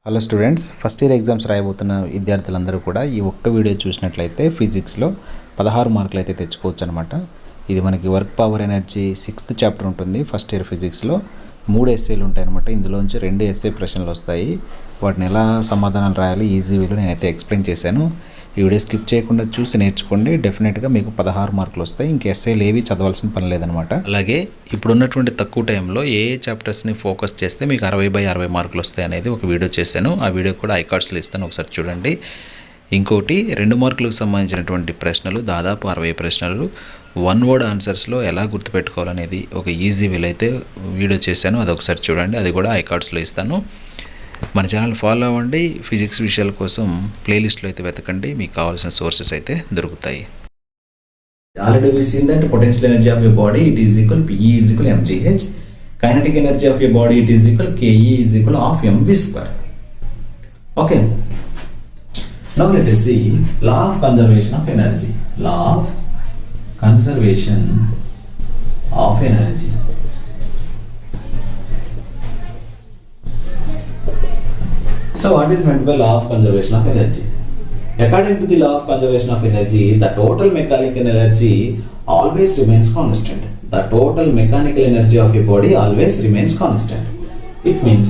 Hello students, first year exams రాయబోతున్న విద్యార్థులందరూ కూడా ఈ ఒక్క వీడియో చూసినట్లయితే ఫిజిక్స్లో 16 మార్కులు అయితే తెచ్చుకోవచ్చు అనమాట. ఇది మనకి work power energy 6th chapter ఉంటుంది. ఫస్ట్ ఇయర్ ఫిజిక్స్లో 3 ఎస్ఏలు ఉంటాయి అనమాట. ఇందులోంచి 2 ఎస్ఏ ప్రశ్నలు వస్తాయి. వాటిని ఎలా సమాధానాలు రాయాలి ఈజీ వేలో నేనైతే ఎక్స్ప్లెయిన్ చేశాను. ఈ వీడియో స్కిప్ చేయకుండా చూసి నేర్చుకోండి. డెఫినెట్గా మీకు 16 మార్కులు వస్తాయి. ఇంక ఎస్ఏలు ఏవి చదవాల్సిన పని లేదనమాట. అలాగే ఇప్పుడున్నటువంటి తక్కువ టైంలో ఏ చాప్టర్స్ని ఫోకస్ చేస్తే మీకు 60/60 మార్కులు వస్తాయి అనేది ఒక వీడియో చేశాను. ఆ వీడియో కూడా ఐకార్డ్స్లో ఇస్తాను, ఒకసారి చూడండి. ఇంకోటి 2 మార్కులకు సంబంధించినటువంటి ప్రశ్నలు, దాదాపు 60 ప్రశ్నలు 1 వర్డ్ ఆన్సర్స్లో ఎలా గుర్తుపెట్టుకోవాలనేది ఒక ఈజీ వేలో అయితే వీడియో చేశాను. అది ఒకసారి చూడండి, అది కూడా ఐకార్డ్స్లో ఇస్తాను. మన ఛానల్ ఫాలో అవ్వండి. ఫిజిక్స్ విషయాల కోసం ప్లేలిస్ట్లో అయితే వెతకండి, మీకు కావాల్సిన సోర్సెస్ అయితే దొరుకుతాయి. Already we seen that potential energy of your body it is equal PE is equal mgh. Kinetic energy of your body it is equal Ke is equal of mv square. Okay. Now let us see law of conservation of energy. Law of conservation of energy. So what is meant by law of conservation of energy? According to the law of conservation of energy, the total mechanical energy always remains constant. The total mechanical energy of your body always remains constant. It means,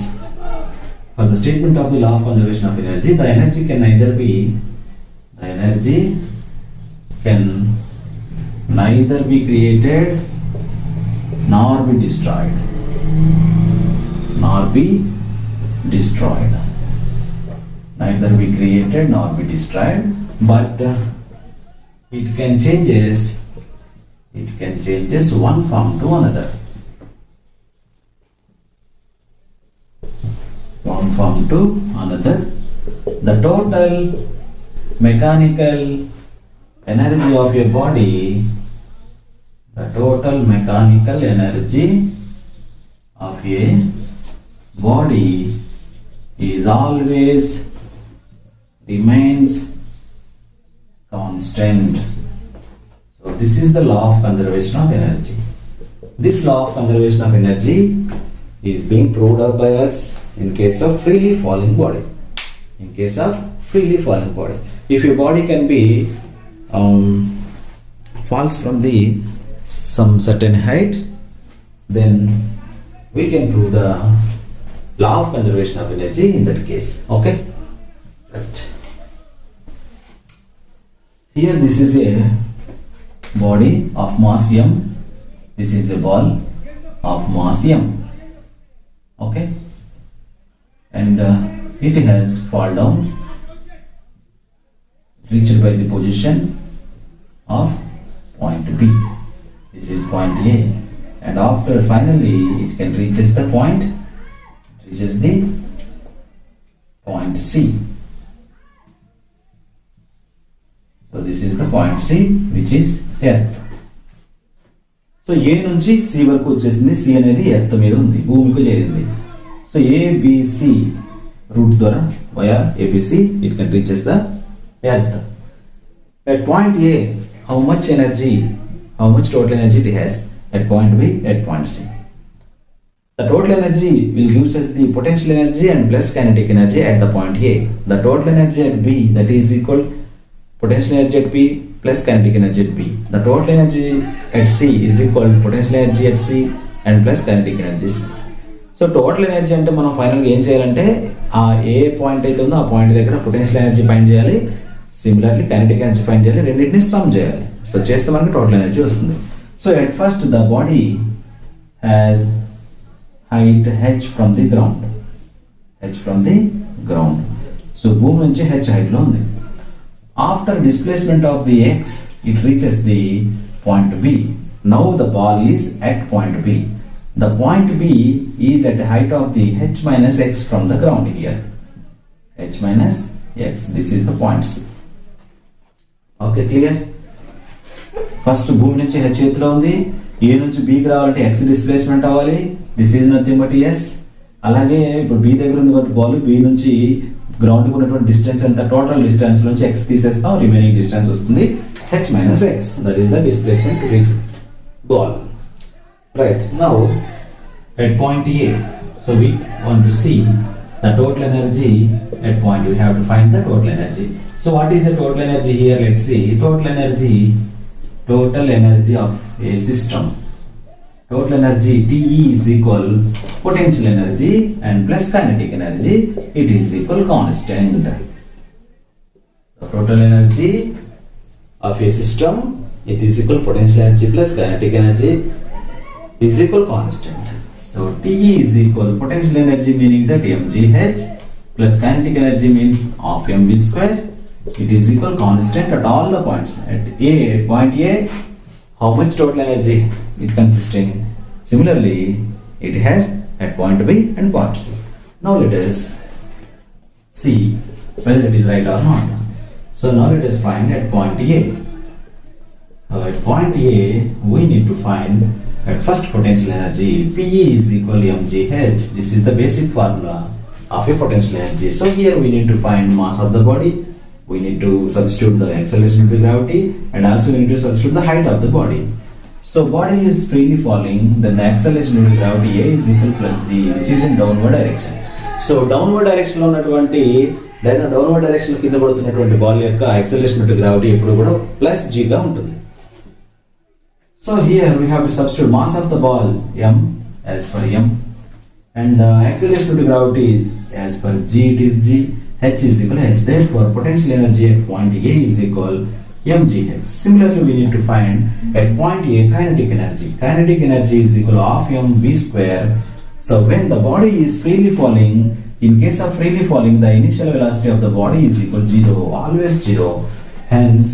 for the statement of the law of conservation of energy, the energy can neither be created nor be destroyed. Neither be created nor be destroyed, but it can changes one form to another. The total mechanical energy of your body, is always remains constant. So this is the law of conservation of energy. This law of conservation of energy is being proved up by us in case of freely falling body. If your body can be falls from some certain height, then we can prove the law of conservation of energy in that case. Okay. Right. Here this is a body of mass m. This is a ball of mass m. Okay. And it has fall down, reached by the position of point B. This is point A. And after finally it can reaches the point C. So this is the point C, which is earth. So A నుంచి C వరకు వచ్చేసింది. C అనేది earth మీద ఉంది, భూమికి చేరింది. So ABC route ద్వారా via ABC it can reaches the earth. At point A, how much total energy it has? At point B, at point C. The total energy will give us the potential energy and plus kinetic energy at the point A. The total energy at B, that is equal potential energy at B plus kinetic energy at B. The total energy at C is equal potential energy at C and plus kinetic energy C. So total energy అంటే మనం ఫైనల్గా ఏం చేయాలంటే ఆ ఏ point అయితే ఉందో ఆ point దగ్గర పొటెన్షియల్ ఎనర్జీ ఫైండ్ చేయాలి, సిమిలర్లీ కైనెటిక్ ఎనర్జీ ఫైండ్ చేయాలి, రెండింటిని సమ్ చేయాలి. సో చేస్తే మనకి టోటల్ ఎనర్జీ వస్తుంది. So at first the body has height h from the ground. So భూమి నుంచి h height లో ఉంది. After displacement of the x, it reaches the point B. Now the ball is at point B. The point B is at the height of the h minus x from the ground here. H minus x. This is the point C. Okay, clear? First భూమి నుంచి h ఎత్తులో ఉంది. A నుంచి B కి రావాలంటే x displacement అవ్వాలి. This is nothing but S. అలాగే ఇప్పుడు బి దగ్గర ఉంది కాబట్టి బాల్ బి నుంచి గ్రౌండ్కి ఉన్నటువంటి డిస్టెన్స్ ఎంత, టోటల్ డిస్టెన్స్ నుంచి x తీసేస్తాం, రిమైనింగ్ డిస్టెన్స్ వస్తుంది h minus x. That is the displacement to reach ball. Right. Now at point A, so we want to see the total energy at point. We have to find the total energy. So what is the total energy here? Let's see. Total energy of a system. Total energy TE is equal potential energy and plus kinetic energy. It is equal constant. The total energy of a system, it is equal potential energy plus kinetic energy is equal constant. So TE is equal potential energy, meaning that mgh plus kinetic energy means of mv square. It is equal constant at all the points. At point A, how much total energy it consisting? Similarly, it has at point B and point C. Now let us see whether it is right or not. So now let us find at point A. At point A, we need to find at first potential energy. PE is equal mgh. This is the basic formula of a potential energy. So here we need to find mass of the body. We need to substitute the acceleration due to gravity, and also we need to substitute the height of the body. So body is freely falling, then the acceleration due to gravity A is equal plus G, which is in downward direction. So downward direction లో ఉన్నటువంటి downward direction లో కింద పడుతున్నటువంటి ball యొక్క acceleration due to gravity ఎప్పుడు కూడా plus G గా ఉంటుంది. So here we have to substitute mass of the ball m as per m, and acceleration due to gravity as per G, it is G. H is equal to H. Therefore, potential energy at point A is equal mgh. Similarly, we need to find at point A kinetic energy. Kinetic energy is equal to half mv square. So when the body is freely falling, in case of freely falling, the initial velocity of the body is equal to 0, always 0. Hence,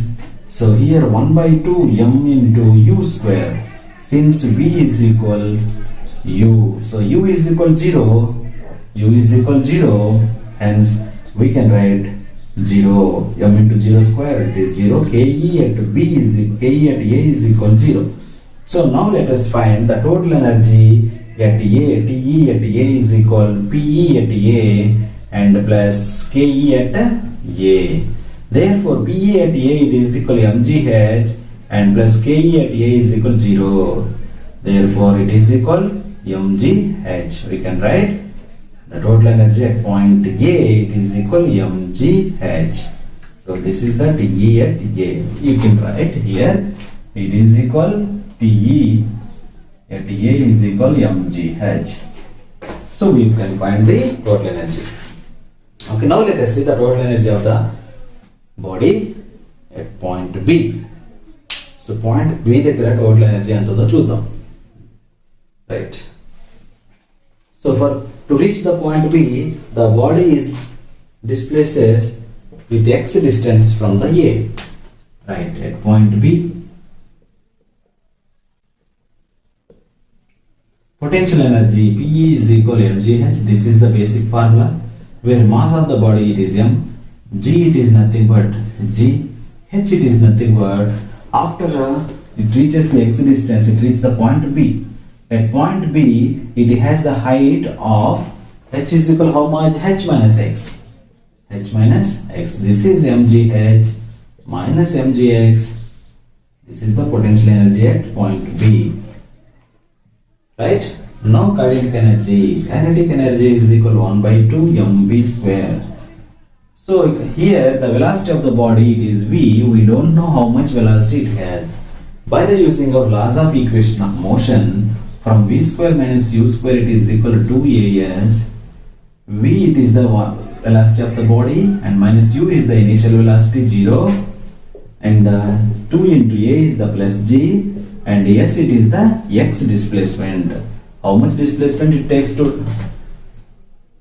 so here 1 by 2 m into u square. Since v is equal u, so u is equal 0, u is equal 0. Hence, we can write 0, m into 0 square, it is 0. Ke at B is Ke at A is equal 0. So now let us find the total energy at A. TE at A is equal PE at A and plus Ke at A. Therefore, PE at A it is equal mgh and plus Ke at A is equal 0. Therefore, it is equal mgh. We can write the total energy at point A, it is equal mgh. So this is the TE at A. You can write here, it is equal TE at A is equal mgh. So we can find the total energy. Okay, now let us see the total energy of the body at point B. So point B దగ్గర total energy ఎంతో చూద్దాం. Right. So to reach the point B, the body is displaces with x distance from the A. Right, at point B, potential energy PE is equal to mgh. This is the basic formula, where mass of the body it is m, G it is nothing but G, H it is nothing but after it reaches the x distance, it reaches the point B. At point B, it has the height of h is equal to how much? H minus x. H minus x. This is mgh minus mgx. This is the potential energy at point B. Right? Now kinetic energy. Kinetic energy is equal to 1 by 2 mv square. So here the velocity of the body it is v. We don't know how much velocity it has. By the using of laws of equation of motion, from v square minus u square it is equal to 2as. V it is the velocity of the body and minus u is the initial velocity 0, and 2 into a is the plus g, and s it is the x displacement. How much displacement it takes to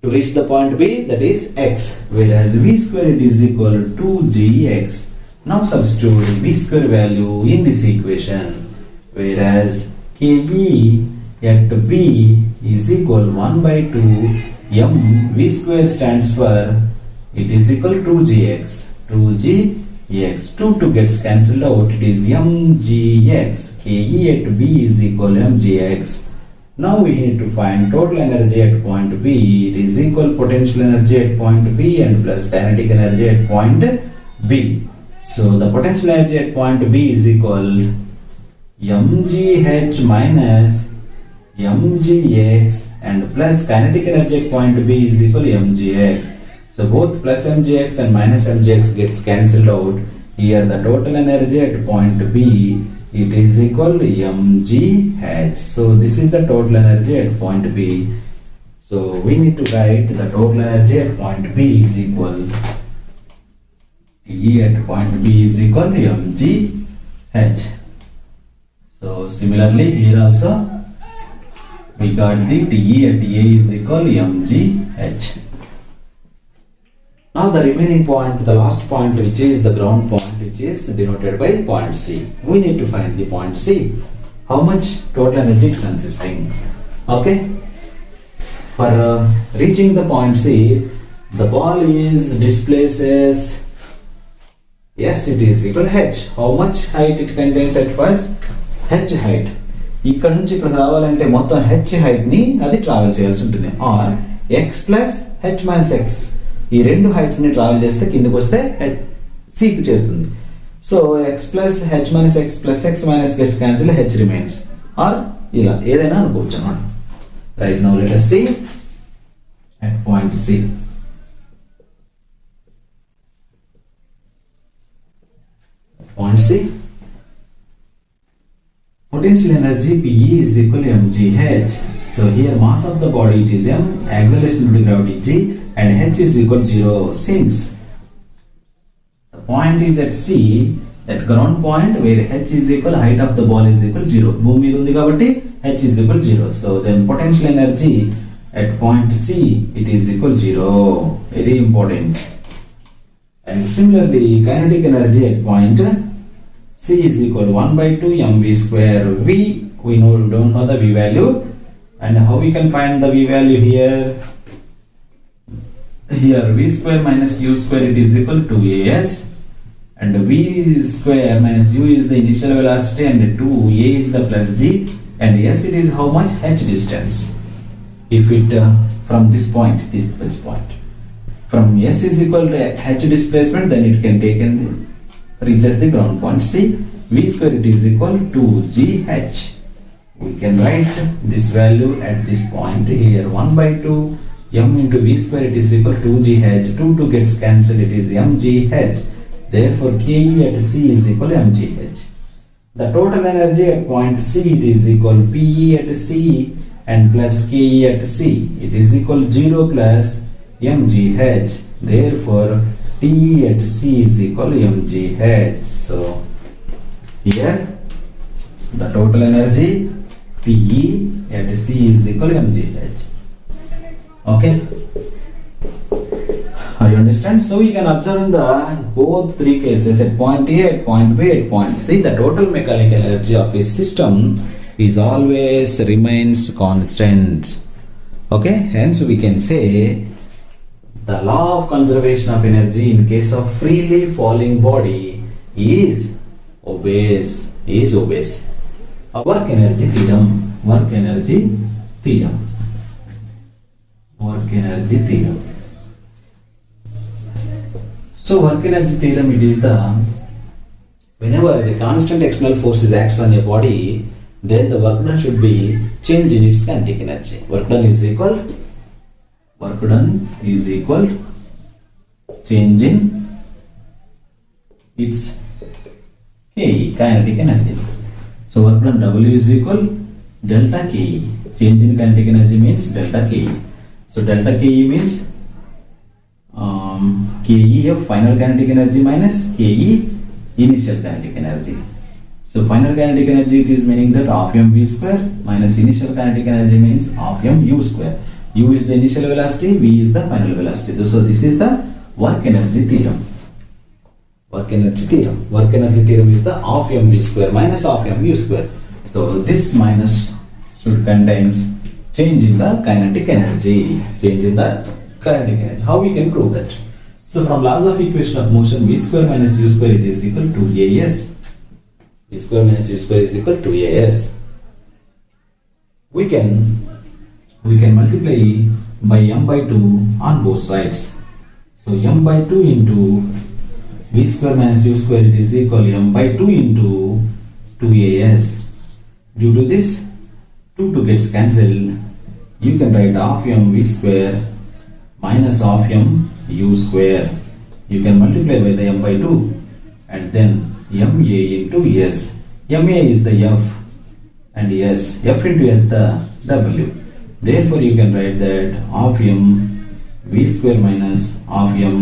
reach the point B? That is x, whereas v square it is equal to 2gx. Now substitute v square value in this equation, whereas Ke at B is equal 1 by 2 m. V square stands for it is equal to 2gx. 2gx. 2 gets cancelled out. It is mgx. Ke at B is equal mgx. Now we need to find total energy at point B. It is equal potential energy at point B and plus kinetic energy at point B. So the potential energy at point B is equal mgh minus mgx and plus kinetic energy at point B is equal to mgx. So both plus mgx and minus mgx gets cancelled out. Here the total energy at point B, it is equal to mgh. So this is the total energy at point B. So we need to write the total energy at point B is equal TE at point B is equal to mgh. So similarly here also we got the TE at A is equal to mgh. Now the remaining point, the last point, which is the ground point, which is denoted by point C. We need to find the point C. How much total energy it consisting? Okay. For reaching the point C, the ball is displaces. Yes, it is equal to h. How much height it contains at first? h height. ఇక్కడ నుంచి ఇక్కడ రావాలంటే మొత్తం h height ని అది travel చేయాల్సి ఉంటుంది. Or x plus h minus x, ఈ రెండు హైట్స్ ని ట్రావెల్ చేస్తే కిందకి వస్తే c కి చేరుతుంది. So x plus h minus x plus x minus gets cancel, h remains. Or ఇలా ఏదైనా అనుకోవచ్చు అన్నమాట. Right now let us see at point C. Point C, potential energy PE is equal to mgh. So here mass of the body it is m, acceleration due to gravity g, and h is equal to 0. Since the point is at C, at ground point where h is equal, height of the ball is equal to 0. భూమి మీద ఉంది కాబట్టి h is equal to 0. So then potential energy at point C, it is equal to 0. Very important. And similarly kinetic energy at point C is equal to 1 by 2 mv square. We don't know the v value, and how we can find the v value here? Here v square minus u square, it is equal to 2as, and v square minus u is the initial velocity and 2a is the plus g, and s it is how much? h distance. If it from this point, from s is equal to h displacement, then it can take and reaches the ground point C. V square it is equal to 2gh. We can write this value at this point here. 1 by 2 m into v square, it is equal to 2gh. 2 gets cancelled, it is mgh. Therefore Ke at C is equal to mgh. The total energy at point C, it is equal to PE at C and plus Ke at C. It is equal to 0 plus mgh. Therefore TE at C is equal to mgh. So here the total energy TE at C is equal to mgh. Okay, you understand? So we can observe in the both three cases, at point A, at point B, at point C, the total mechanical energy of a system is always remains constant. Okay, hence we can say the law of conservation of energy in case of freely falling body is obeys. Work energy theorem. So work energy theorem, it is the whenever the constant external forces acts on a body, then the work done should be change in its kinetic energy. Work done is equal change in its Ke, kinetic energy. So work done W is equal delta Ke. Change in kinetic energy means delta Ke. So delta Ke means Ke of final kinetic energy minus Ke initial kinetic energy. So final kinetic energy, it is meaning that half mv square minus initial kinetic energy means half mu square. U is the initial velocity, v is the final velocity. So this is the work energy theorem. Work energy theorem is the half mv square minus half mu square. So this minus should contains change in the kinetic energy. How we can prove that? So from laws of equation of motion, v square minus u square, it is equal to as. V square minus u square is equal to as. We can multiply by m by 2 on both sides. So m by 2 into v square minus u square, it is equal to m by 2 into 2as. Due to this, 2 gets cancelled. you can write half m v square minus half m u square. You can multiply by the m by 2 and then ma into s. Ma is the f and s. F into s the w. Therefore, you can write that half m v square minus half m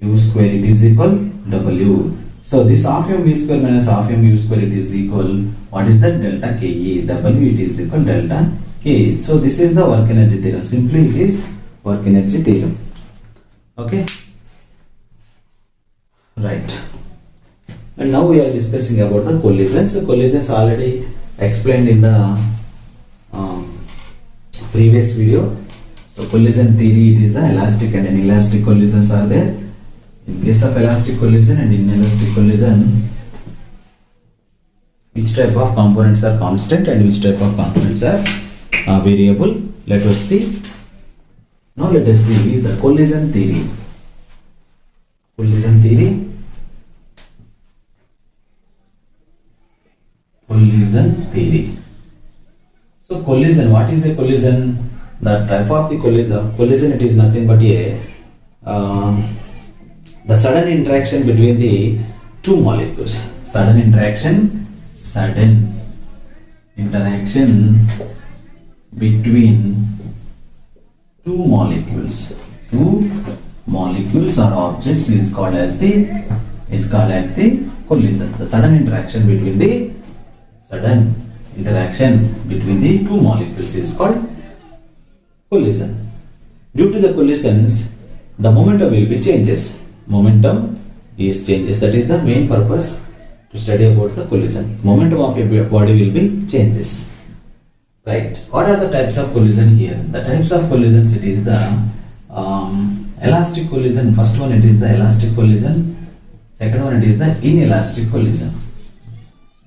u square, it is equal w. So this half m v square minus half m u square, it is equal, what is that? Delta Ke. W, it is equal delta K. So this is the work energy theorem. Simply it is work energy theorem. Okay, right. And now we are discussing about the collisions. The collisions already explained in the previous video. So collision theory, it is the elastic and inelastic collisions are there. In case of elastic collision and inelastic collision, which type of components are constant and which type of components are variable? Let us see. Now let us see the collision theory. Collision theory. Collision theory. So collision, what is a collision? The type of the collision, it is nothing but the sudden interaction between the two molecules. Sudden interaction between two molecules. Two molecules or objects is called as the collision. The sudden interaction between the two molecules is called collision. Due to the collisions, the momentum will be changes. Momentum is changes. That is the main purpose to study about the collision. Momentum of a body will be changes. Right. What are the types of collision here? The types of collisions, it is the elastic collision. First one, it is the elastic collision. Second one, it is the inelastic collision.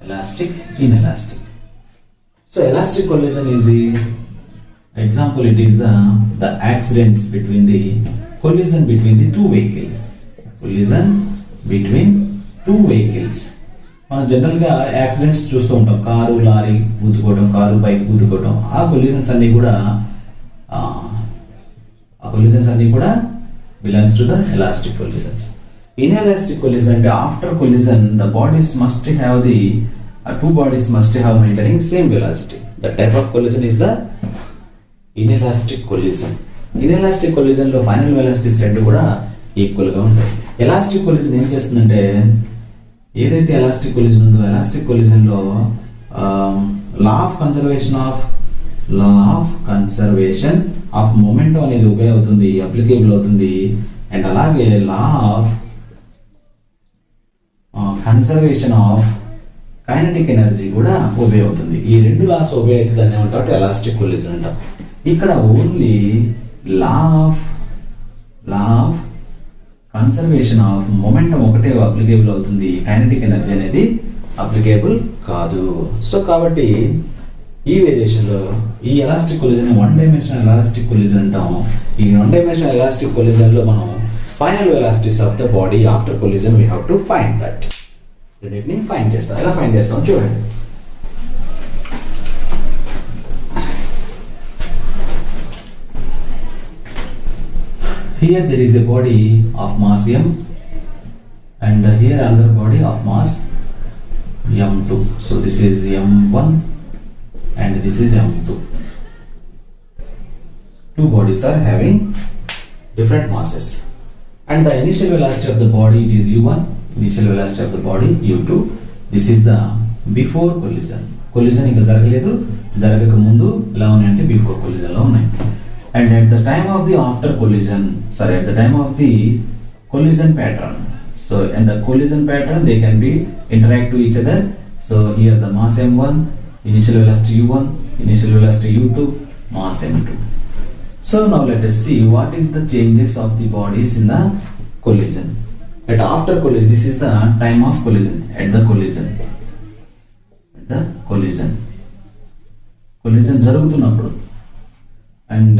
Elastic, inelastic. So elastic collision is the example. It is the accidents between the collision between the two vehicles. Collision between two vehicles. మనం జనరల్గా accidents చూస్తూ ఉంటాం. Car lorry గుద్దుకోవడం, car bike గుద్దుకోవడం. ఆ collisions అన్నీ కూడా belongs to the elastic collisions. Inelastic collision అంటే after collision the bodies must have two bodies must have maintaining same velocity. The type of collision is the inelastic collision. Inelastic collision లో final velocities రెండు కూడా equal గా ఉంటాయి. Elastic collision ఏం చేస్తుందంటే, ఏదైతే elastic collision ఉందో ఎలాస్టిక్ కొలిజన్ లో law of conservation of momentum అనేది ఉపయోగ అవుతుంది, అప్లికేబుల్ అవుతుంది. అండ్ అలాగే law of conservation of kinetic energy కూడా ఒబే అవుతుంది. ఈ రెండు లాస్ ఒబే అయితే దాన్ని ఏమంటారు? ఎలాస్టిక్ కొలిజన్ అంటాం. ఇక్కడ only law of conservation of momentum ఒకటే అప్లికేబుల్ అవుతుంది, కైనటిక్ ఎనర్జీ అనేది అప్లికేబుల్ కాదు. సో కాబట్టి ఈ వేరియేషన్ లో ఈ elastic collision one dimensional elastic collision అంటాం. ఈ వన్ డైమెన్షనల్ ఎలాస్టిక్ కొలిజన్ లో మనం final velocities of the body after collision we have to find that. రెండింటిని ఫైండ్ చేస్తాం. ఎలా ఫైండ్ చేస్తాం చూడండి. Here there is a body of mass m and here another body of mass m2. So this is m1 and this is m2. Two bodies are having different masses and the initial velocity of the body, it is u1. Initial velocity of the body u2. This is the before collision. Collision ఇంకా జరగలేదు, జరగక ముందు ఎలా ఉన్నాయంటే before collision లో ఉన్నాయి. And at the time of the after collision, at the time of the collision pattern, so in the collision pattern they can be interact to each other. So here the mass m1, initial velocity u1, initial velocity u2, mass m2. So now let us see what is the changes of the bodies in the collision. At after collision, this is the time of collision. At the collision జరుగుతున్నప్పుడు, and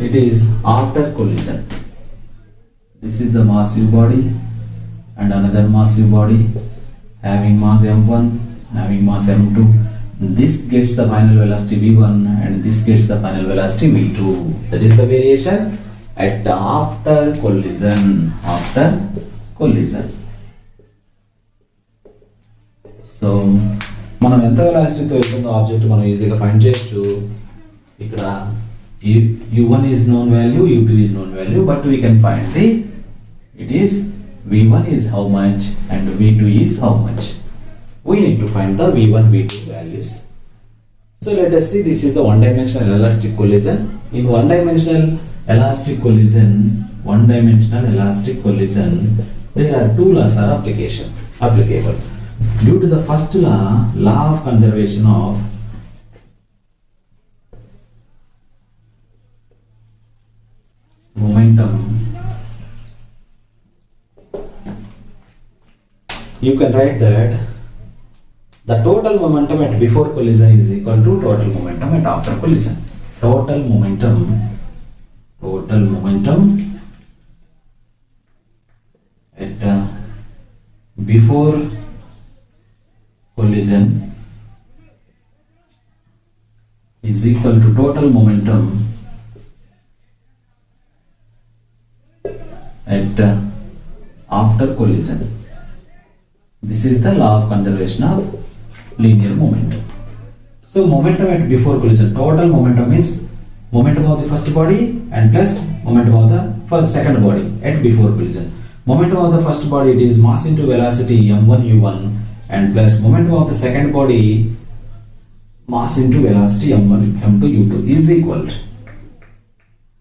it is after collision. This is the massive body and another massive body having mass m1, having mass m2. This gets the final velocity v1 and this gets the final velocity v2. That is the variation at after collision. After collision. So మనం ఎంత వెలాసిటీతో వెళ్తుందో object మనం ఈజీగా find చేయొచ్చు. ఇక్కడ u1 is known value, u2 is known value, but we can find it is v1 is how much and v2 is how much. We need to find the v1, v2 values. So let us see, this is the one-dimensional elastic collision. In one-dimensional elastic collision, there are two laws are applicable. Due to the first law of conservation of momentum, you can write that the total momentum at before collision is equal to total momentum at after collision. Total momentum at before collision is equal to total momentum at after collision. This is the law of conservation of linear momentum. So momentum at before collision, total momentum means momentum of the first body and plus momentum of the second body at before collision. Momentum of the first body, it is mass into velocity m1 u1 and plus momentum of the second body mass into velocity m1 m2 u2 is equal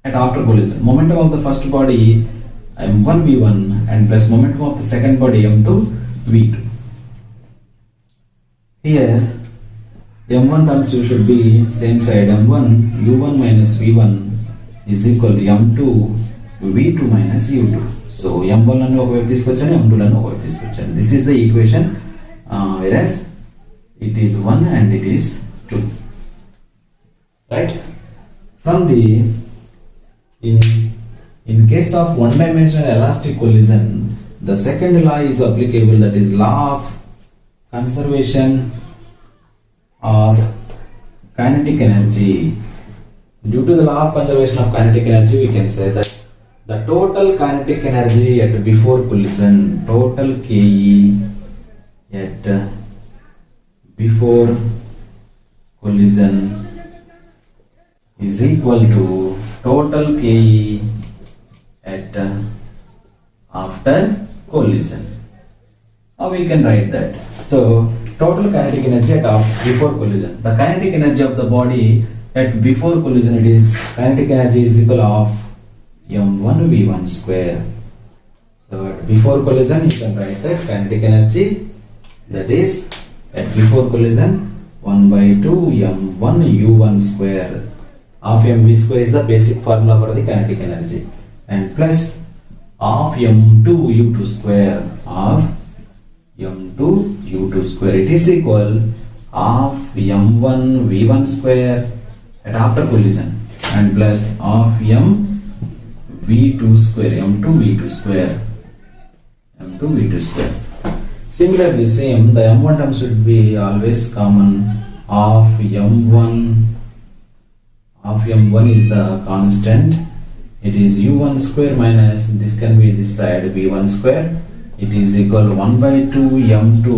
at after collision. Momentum of the first body m1 v1 and plus momentum of the second body m2 v2. Here m1 terms you should be same side, m1 u1 minus v1 is equal to m2 v2 minus u2. So m1 లను ఒకవైపు తీసుకొచ్చాను, m2 లను ఒకవైపు తీసుకొచ్చాను. This is the equation, whereas it is 1 and it is 2. Right? From the in case of one-dimensional elastic collision, the second law is applicable, that is law of conservation of kinetic energy. Due to the law of conservation of kinetic energy, we can say that the total kinetic energy at before collision, total Ke at before collision is equal to total Ke at after collision. How we can write that? So total kinetic energy at before collision. The kinetic energy of the body at before collision, it is kinetic energy is equal of m1 v1 square. So at before collision you can write that kinetic energy, that is at before collision 1 by 2 m1 u1 square. Half mv square is the basic formula for the kinetic energy, and plus half m2 u2 square, half m2 u2 square, it is equal half m1 v1 square at after collision and plus half m v2 square, m2 v2 square, m2 v2 square. Similarly, same, the m1 term should be always common. Half m1 is the constant. It is u1 square minus, this can be this side, v1 square. It is equal 1 by 2 m2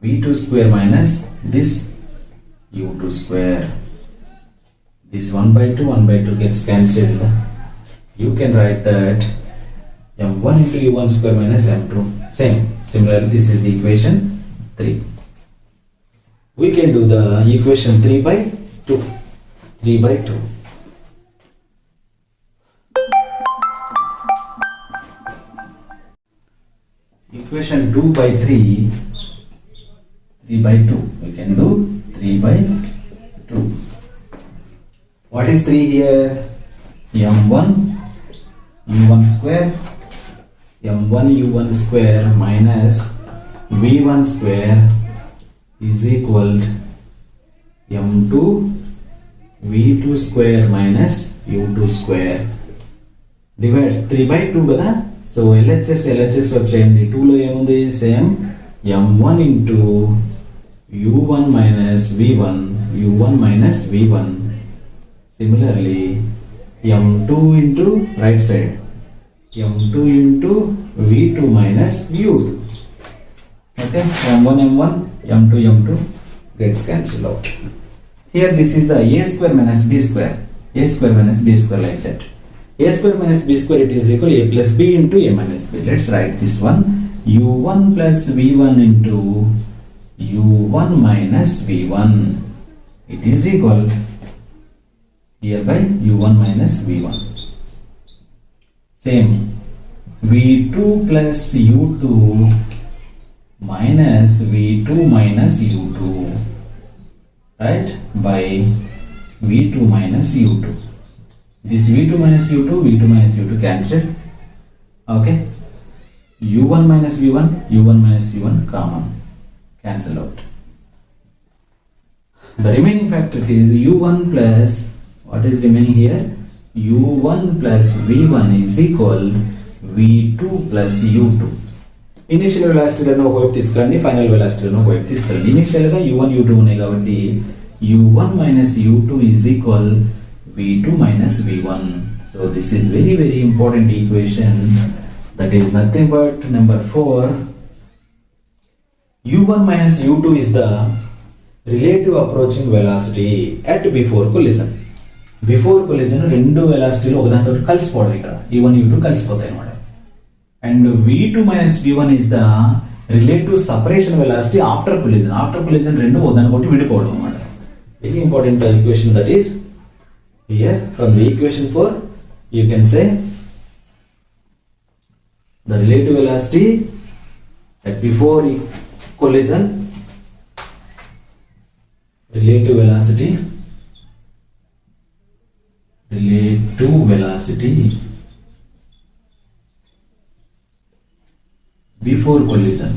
v2 square minus this u2 square. This 1 by 2 gets cancelled. You can write that m1 into u1 square minus m2. Same. Similarly, this is the equation 3. We can do the equation 3 by 2. 3 by 2. Equation 2 by 3. 3 by 2. We can do 3 by 2. What is 3 here? m1 u1 square, m1 u1 square minus v1 square is equal m2 v2 square minus u2 square divides 3 by 2 కదా. So LHS వచ్చేయండి. 2లో ఏముంది? Same m1 into u1 minus v1, u1 minus v1. Similarly, m2 into right side, m2 into v2 minus u2. Okay, m1 m1, m2 m2 gets cancelled out. Here this is the a square minus b square, a square minus b square, like that. A square minus b square, it is equal to a plus b into a minus b. Let's write this one, u1 plus v1 into u1 minus v1. It is equal here by u1 minus v1. Same, v2 plus u2 minus v2 minus u2, right, by v2 minus u2. This v2 minus u2, v2 minus u2 cancelled. Okay, u1 minus v1, u1 minus v1 common, cancel out. The remaining factor is u1 plus, what is remaining here, u1 plus v1 is equal v2 plus u2. Initial velocity లను ఒకవైపు తీసుకురండి, final velocity లను ఒకవైపు తీసుకురండి. Initial గా u1 u2 ఉన్నాయి కాబట్టి u1 minus u2 is equal v2 minus v1. So this is very very important equation, that is nothing but number 4. u1 minus u2 is the relative approaching velocity at before collision. Before collision రెండు వెలాసిటీలు ఒకదానితో కలిసిపోవడం, ఇక్కడ u1 u2 కలిసిపోతాయి అన్నమాట. And v2 minus v1 is the relative separation velocity after collision. After collision రెండు ఒకదానికొకటి విడిపోవడం అన్నమాట. Very important equation, that is here from the equation 4 you can say the relative velocity at before collision, relative velocity before collision,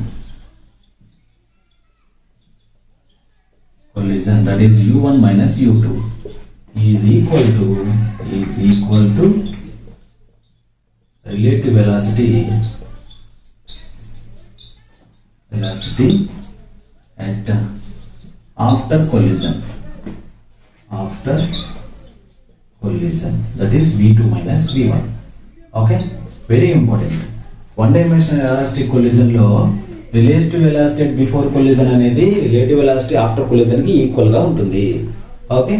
that is u1 minus u2 is equal to relative velocity at after collision, that is v2 minus v1. Okay, very important. One dimensional elastic collision లో relative velocity at before collision అనేది relative velocity after collision కి equal గా ఉంటుంది. Okay,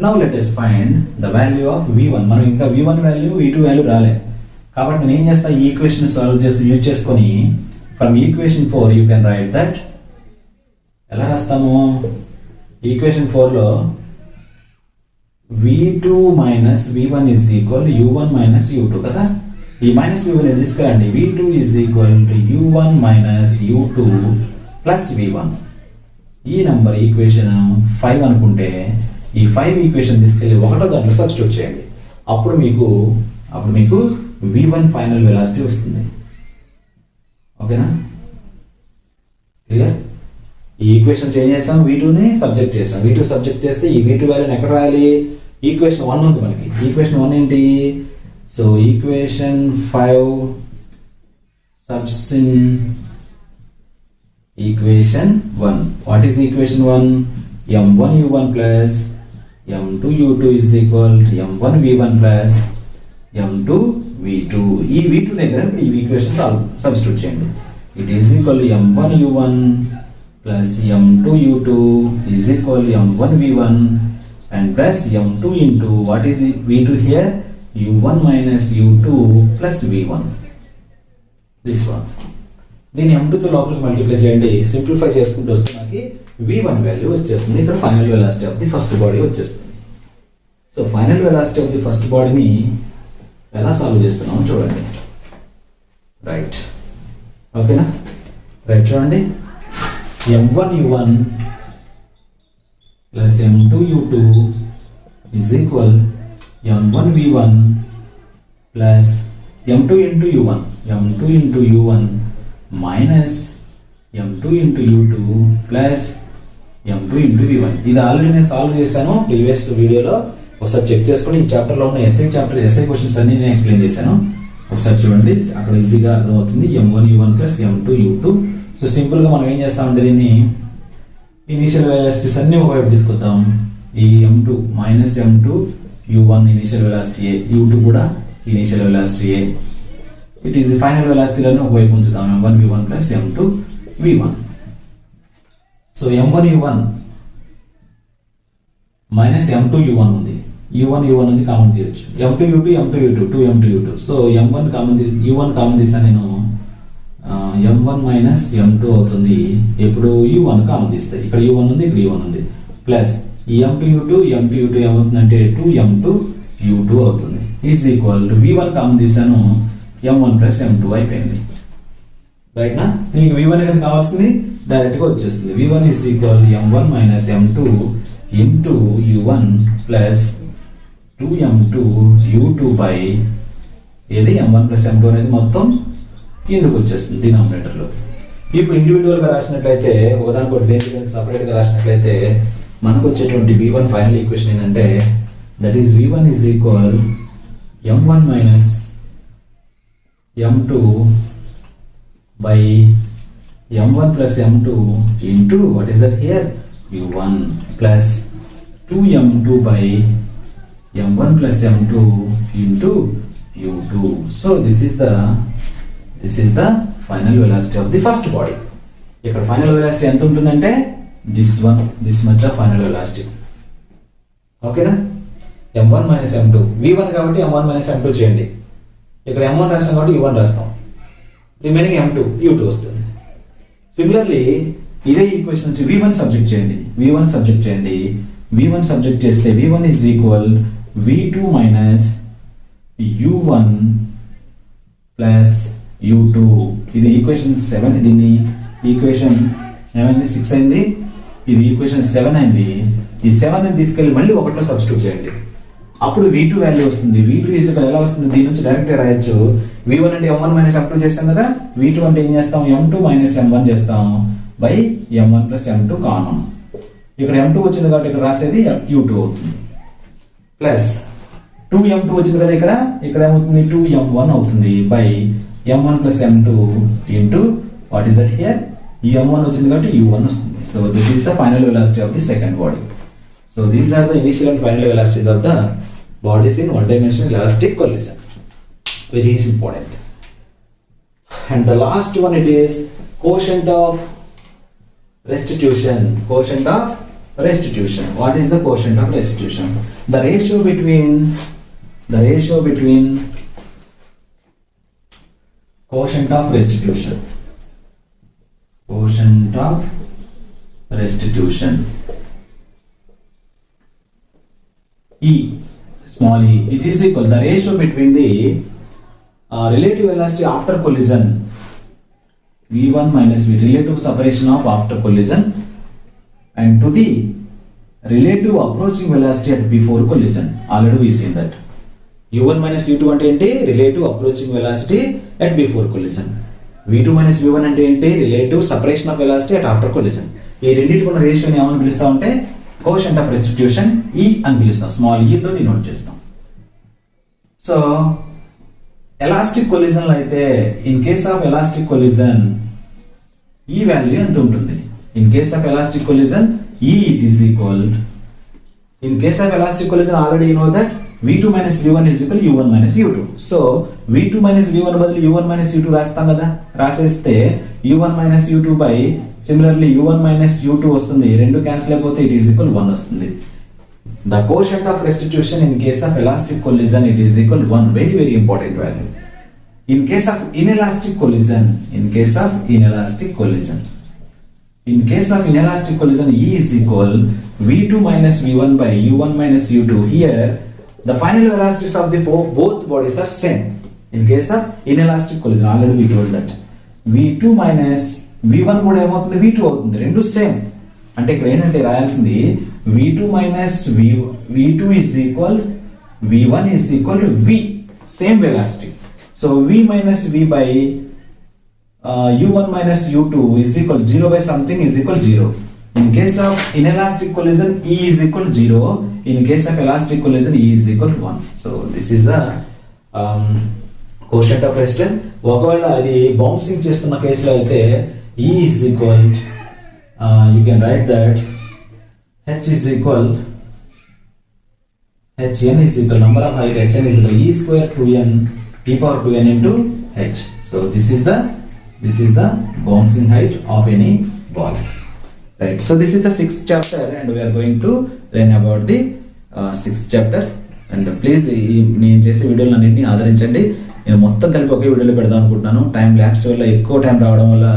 now let us find the value of v1. మనం ఇంకా v1 value v2 value రాలే కాబట్టి నేను ఏం చేస్తా, ఈ ఈక్వేషన్ సాల్వ్ చేసి యూజ్ చేసుకొని from equation 4 you can write that. ఎలా రాస్తాము, ఈక్వేషన్ 4 లో v2 minus v1 is equal to u1 minus u2 కదా. ఈ మైనస్ v1 తీసుకురండి, v2 is equal to u1 minus u2 plus v1. ఈ నంబర్ ఈక్వేషన్ 5 అనుకుంటే ఈ 5 ఈక్వేషన్ తీసుకెళ్ళి ఒకటో దాంట్లో సబ్స్టిట్యూట్ చేయండి. అప్పుడు మీకు v1 ఫైనల్ వెలాసిటీ వస్తుంది. ఓకేనా, క్లియర్? ఈ ఈక్వేషన్ చేంజ్ చేసాం, v2ని సబ్జెక్ట్ చేసాం. v2 సబ్జెక్ట్ చేస్తే ఈ v2 వాల్యూని ఎక్కడ రాయాలి, ఈక్వేషన్ 1 ఉంది మనకి. ఈక్వేషన్ 1 ఏంటి, so equation 5 subs in equation 1. What is equation 1? m1 u1 plus m2 u2 is equal to m1 v1 plus m2 v2. ఈ v2 దగ్గర ఈ ఈక్వేషన్ సబ్స్టిట్యూట్ చేయండి. It is equal to m1 u1 plus m2 u2 is equal to m1 v1 and plus m2 into what is it, v2 here, u1 minus u2 plus v1. This one. దీన్ని m2 తో లోపలికి multiply చేయండి. Simplify చేసుకుంటూ వస్తే మనకి v1 value వచ్చేస్తుంది. ఇక్కడ final velocity of the first body వచ్చేస్తుంది. So final velocity of the first బాడీని ఎలా సాల్వ్ చేస్తున్నామో చూడండి. రైట్, ఓకేనా? రైట్, చూడండి. m1 u1 plus m2 u2 is equal m1 v1 plus m2 into u1 minus m2 into u2 plus m2 into v1. ఇది already నేను solve చేశాను previous వీడియోలో. ఒకసారి చెక్ చేసుకొని ఈ చాప్టర్లో ఉన్న ఎస్ఐ క్వశ్చన్స్ అన్ని నేను ఎక్స్ప్లెయిన్ చేశాను. ఒకసారి చూడండి, అక్కడ ఈజీగా అర్థమవుతుంది. m1 u1 plus m2 u2. So సింపుల్గా మనం ఏం చేస్తామంటే దీన్ని ఇనీషియల్ వెలాసిటీస్ అన్ని ఒకవైపు తీసుకొద్దాం. ఈ m2 minus m2 u1 initial velocity A, u2 కూడా initial velocity A. It is the final వెలాసిటీలను ఒకవైపు ఉంచుతాం m1 v1 plus m2 v1. So m1 u1 minus m2 u1 ఉంది, u1 ఉంది కామన్ తీయొచ్చు, m2 u2 m2 u2 2 m2 u2. So m1 common తీసి u1 common తీసా నేను m1 minus m2 అవుతుంది. ఇప్పుడు u1 కామన్ తీస్తాయి, ఇక్కడ u1 ఉంది, ఇక్కడ u1 ఉంది, ప్లస్ ఈ m2 u2 ఏమవుతుందంటే 2m2 u2 అవుతుంది. Is equal to v1 common తీసాను, m1 ప్లస్ m2 అయిపోయింది. రైట్ నా? నీకు v1 అనేది కావాల్సింది డైరెక్ట్ గా వచ్చేస్తుంది. v1 is equal m1 minus m2 into u1 plus 2m2 u2 by ఏది m1 ప్లస్ m2 అనేది మొత్తం కిందకు వచ్చేస్తుంది డినామినేటర్లో. ఇప్పుడు ఇండివిజువల్గా రాసినట్లయితే ఒకదానికొకటి దేనికి సపరేట్గా రాసినట్లయితే మనకు వచ్చేటువంటి v1 ఫైనల్ ఈక్వేషన్ ఏంటంటే that is v1 is equal m1 minus m2 by m1 plus m2 into what is that here u1 plus 2m2 by m1 plus m2 into u2. So this is the final velocity of the first body. ఇక్కడ final velocity ఎంత ఉంటుందంటే this much of final velocity. ఓకేనా? m1 minus m2 v1 కాబట్టి m1 minus m2 చేయండి. ఇక్కడ m1 రాస్తాం కాబట్టి u1 రాస్తాం, రిమైనింగ్ m2 u2 వస్తుంది. సిమిలర్లీ ఇదే ఈక్వేషన్ నుంచి v1 సబ్జెక్ట్ చేయండి, v1 సబ్జెక్ట్ చేస్తే v1 is equal v2 minus u1 plus u2. ఇది ఈక్వేషన్ 7, దీన్ని ఈక్వేషన్ ఏమైంది 6 అయింది, ఇది ఈక్వేషన్ 7 అయింది. ఈ 7 ని తీసుకెళ్ళి మళ్ళీ 1లో సబ్స్టిట్యూట్ చేయండి, అప్పుడు v2 వాల్యూ వస్తుంది. v2 ఈజ్ ఈక్వల్ ఎలా వస్తుంది, దీని నుంచి డైరెక్ట్ రాయొచ్చు. v1 అంటే m1 మైనస్ m2 చేస్తాం కదా, v2 అంటే ఏం చేస్తాం m2 మైనస్ m1 చేస్తాం by m1 plus m2 common. ఇక్కడ m2 వచ్చింది కాబట్టి ఇక్కడ రాసేది u2 అవుతుంది, ప్లస్ 2m2 వచ్చింది కదా, ఇక్కడ ఏమవుతుంది 2m1 అవుతుంది by m1 plus m2 into what is that here, ఈ m1 వచ్చింది కాబట్టి u1 వస్తుంది. So this is the final velocity of the second body. So these are the initial and final velocities of the bodies in one dimensional elastic collision. Very important. And the last one, it is quotient of restitution. Quotient of restitution. What is the quotient of restitution? The ratio between quotient of restitution. Quotient of restitution. E, small e, it is equal the ratio between the relative velocity after collision v1 minus v, relative separation of after collision, and to the relative approaching velocity at before collision. Already we seen that u1 minus u2 అంటే ఏంటి, relative approaching velocity at before collision. v2 minus v1 అంటే ఏంటి, relative separation of velocity at after collision. ఈ రెండింటికి ఉన్న రేషియోని ఏమని పిలుస్తామంటే quotient of restitution ఈ అని పిలుస్తాం, స్మాల్ ఈ తో డినోట్ చేస్తాం. సో ఎలాస్టిక్ కొలిజన్ లో అయితే in case of elastic collision ఈ వాల్యూ ఎంత ఉంటుంది, in case of elastic collision ఈ it is equal, in case of elastic collision already you know that v2 minus v1 is equal u1 minus u2. సో v2 minus v1 బదులు u1 minus u2 రాస్తాం కదా, రాసేస్తే u1 minus u2 by similarly u1 minus u2 వస్తుంది, రెండు cancel అయిపోతే it is equal 1 వస్తుంది. The quotient of restitution in case of elastic collision it is equal 1. Very very important value. In case of inelastic collision, in case of inelastic collision E is equal v2 minus v1 by u1 minus u2. Here the final velocities of the both bodies are same. In case of inelastic collision already we told that v2 minus v1 కూడా ఏమవుతుంది, v2 అవుతుంది, రెండు same. అంటే ఇక్కడ ఏంటంటే రాయాల్సింది v2 minus v2 is equal v1 is equal to v, same velocity. So v minus v by u1 minus u2 is equal 0 by something is equal 0. In case of inelastic collision E is equal 0. In case of elastic collision E is equal 1. So this is the quotient of resistance. ఒకవేళ అది bouncing చేస్తున్న కేసులో అయితే E is equal, you can write that H is equal, Hn is equal, number of height Hn is equal E square 2n e power 2n into H. So this is the bouncing height of any ball. Right. So this is the 6th chapter and we are going to learn about the 6th chapter. And please నేను చేసే వీడియోలు అన్నింటినీ ఆదరించండి. నేను మొత్తం కలిపి ఒకే వీడియోలో పెడదాం అనుకుంటున్నాను. టైం ల్యాప్స్ వల్ల ఎక్కువ టైం రావడం వల్ల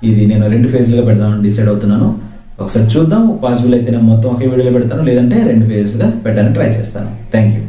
ఇది నేను 2 ఫేజ్లుగా పెడదామని డిసైడ్ అవుతున్నాను. ఒకసారి చూద్దాం, పాసిబుల్ అయితే నేను మొత్తం ఒకే వీడియోలో పెడతాను, లేదంటే 2 ఫేజ్లుగా పెట్టడానికి ట్రై చేస్తాను. Thank you.